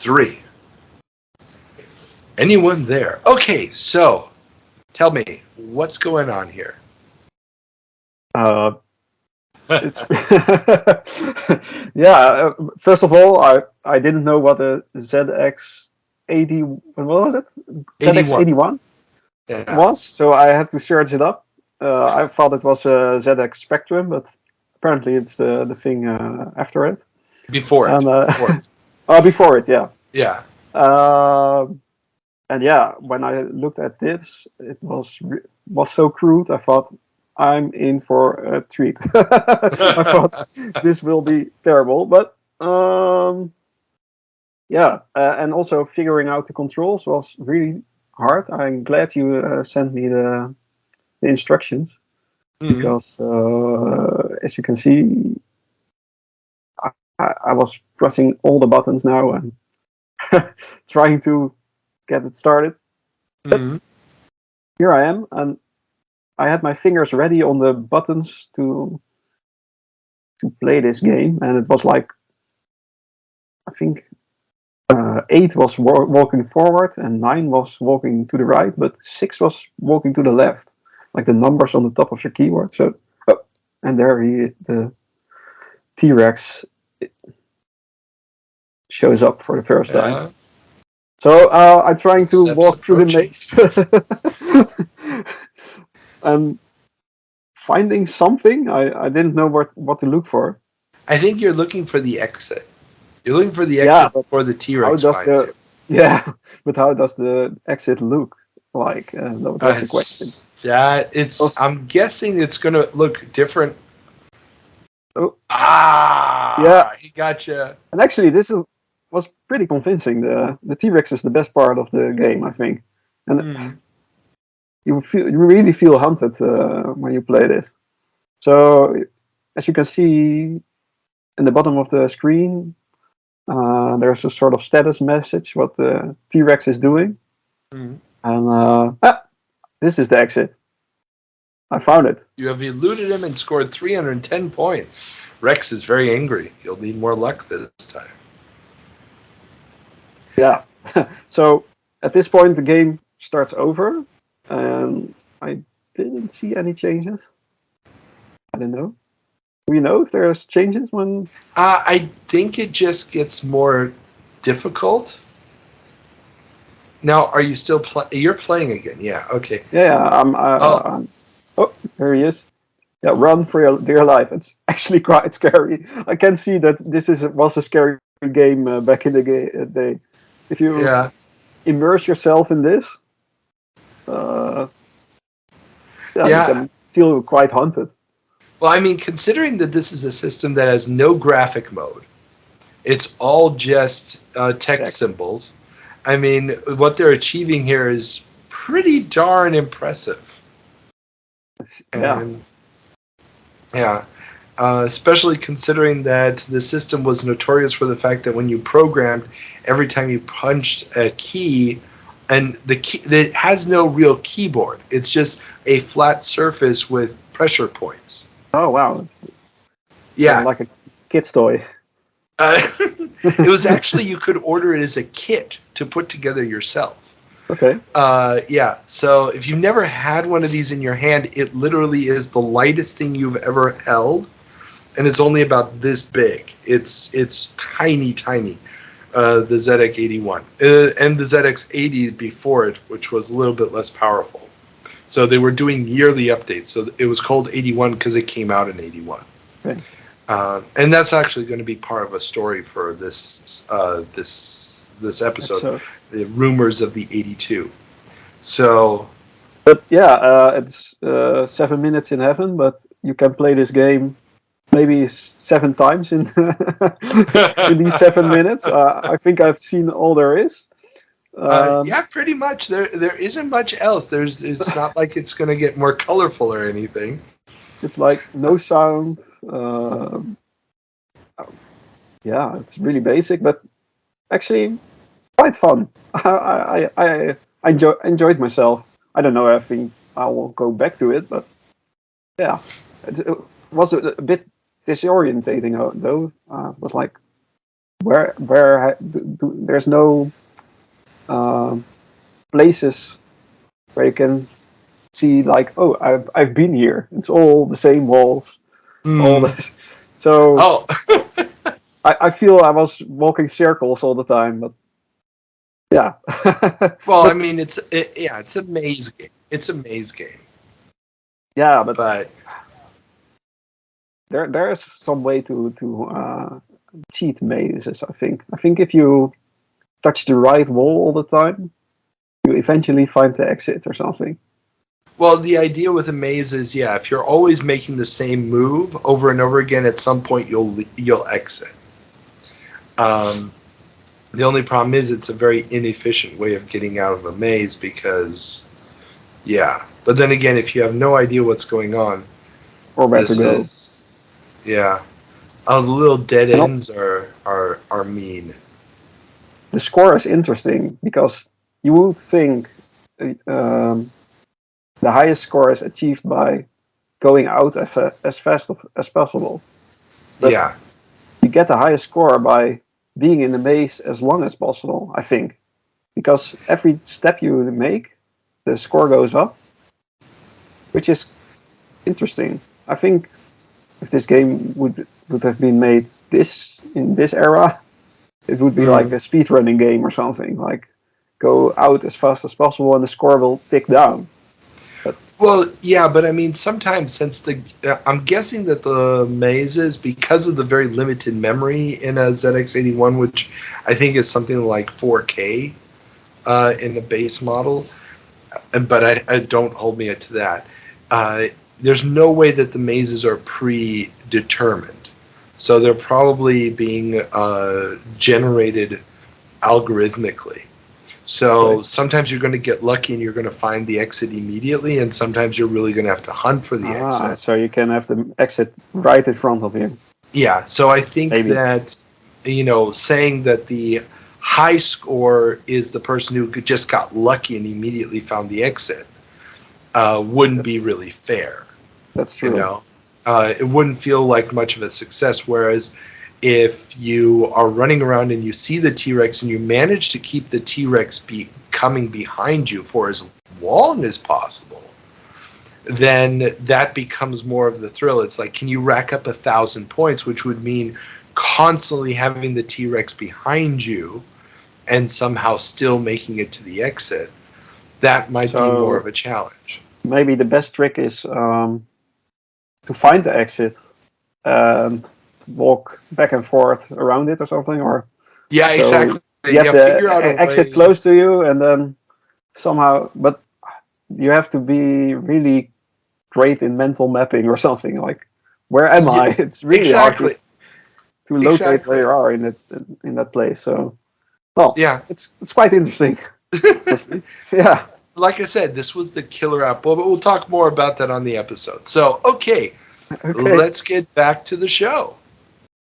3. Anyone there? Okay, so tell me, what's going on here? It's yeah. First of all, I didn't know what a ZX80, what was it? 81. ZX81 Yeah. was, so I had to search it up. I thought it was a ZX Spectrum, but apparently it's the thing after it. Before it. And Before it. before it, yeah. Yeah. And yeah, when I looked at this, it was so crude. I thought I'm in for a treat. I thought this will be terrible, but yeah, and also figuring out the controls was really hard. I'm glad you sent me the instructions because, as you can see, I was pressing all the buttons now and trying to get it started. But here I am, and I had my fingers ready on the buttons to play this game, and it was like, I think 8 was walking forward and 9 was walking to the right, but 6 was walking to the left, like the numbers on the top of your keyboard. So, and there the T-Rex shows up for the first time. So I'm trying to walk through the maze and finding something. I didn't know what to look for. I think you're looking for the exit. You're looking for the exit before the T-Rex finds you. Yeah, but how does the exit look like? That's the question. Yeah, I'm guessing it's going to look different. Oh. Yeah, he gotcha. And actually, this was pretty convincing. The T-Rex is the best part of the game, I think, and you really feel hunted when you play this. So, as you can see in the bottom of the screen, there's a sort of status message what the T-Rex is doing, and this is the exit. I found it. You have eluded him and scored 310 points. Rex is very angry. You'll need more luck this time. Yeah. So at this point, the game starts over, and I didn't see any changes. I don't know. Do you know if there's changes when? I think it just gets more difficult. Now, are you still playing? You're playing again, yeah. Okay. Yeah, I'm. Oh, there he is. Yeah, run for your dear life. It's actually quite scary. I can see that this was a scary game back in the day. If you immerse yourself in this, you can feel quite haunted. Well, I mean, considering that this is a system that has no graphic mode, it's all just text symbols. I mean, what they're achieving here is pretty darn impressive. And, especially considering that the system was notorious for the fact that when you programmed, every time you punched a key, and the key, it has no real keyboard. It's just a flat surface with pressure points. Oh wow! It's like a kid's toy. It was actually, you could order it as a kit to put together yourself. Okay. So if you've never had one of these in your hand, it literally is the lightest thing you've ever held, and it's only about this big. It's tiny. The ZX81 and the ZX80 before it, which was a little bit less powerful. So they were doing yearly updates. So it was called 81 because it came out in 81. Okay. And that's actually going to be part of a story for this episode. The rumors of the 82. So, but it's 7 minutes in heaven. But you can play this game maybe 7 times in in these 7 minutes. I think I've seen all there is. Pretty much. There isn't much else. It's not like it's going to get more colorful or anything. It's like no sound. It's really basic, but actually quite fun. I enjoyed myself. I don't know. I think I will go back to it, but yeah, it was a bit disorientating though. It was like there's no places where you can see like, oh, I've been here. It's all the same walls, all this. So Oh, I feel I was walking circles all the time, but yeah. well, I mean, it's a maze game. It's a maze game. Yeah, but But there is some way to cheat mazes. I think if you touch the right wall all the time, you eventually find the exit or something. well, the idea with a maze is, yeah, if you're always making the same move over and over again, at some point you'll exit. The only problem is it's a very inefficient way of getting out of a maze because, yeah. But then again, if you have no idea what's going on, Or where to this go. is, yeah. Oh, the little dead And ends are mean. the score is interesting because you would think the highest score is achieved by going out as fast as possible. But Yeah. you get the highest score by being in the maze as long as possible, I think. Because every step you make, the score goes up, which is interesting. I think if this game would have been made in this era, it would be like a speedrunning game or something. Like go out as fast as possible and the score will tick down. Well, yeah, but I mean, sometimes since I'm guessing that the mazes, because of the very limited memory in a ZX81, which I think is something like 4K in the base model, but I don't hold me to that. There's no way that the mazes are predetermined, so they're probably being generated algorithmically. So sometimes you're going to get lucky and you're going to find the exit immediately, and sometimes you're really going to have to hunt for the exit. So you can have the exit right in front of you. Yeah, so I think Maybe. that, saying that the high score is the person who just got lucky and immediately found the exit wouldn't be really fair. That's true. It wouldn't feel like much of a success, whereas if you are running around and you see the T-Rex and you manage to keep the T-Rex coming behind you for as long as possible, then that becomes more of the thrill. It's like, can you rack up 1,000 points, which would mean constantly having the T-Rex behind you and somehow still making it to the exit? That might be more of a challenge. Maybe the best trick is to find the exit and walk back and forth around it or something, or yeah, exactly. You have the exit close to you, and then somehow, but you have to be really great in mental mapping or something. Like, where am I? It's really hard to locate where you are in that place. So, well, yeah, it's quite interesting. Yeah. Like I said, this was the killer app, but we'll talk more about that on the episode. So, okay, let's get back to the show.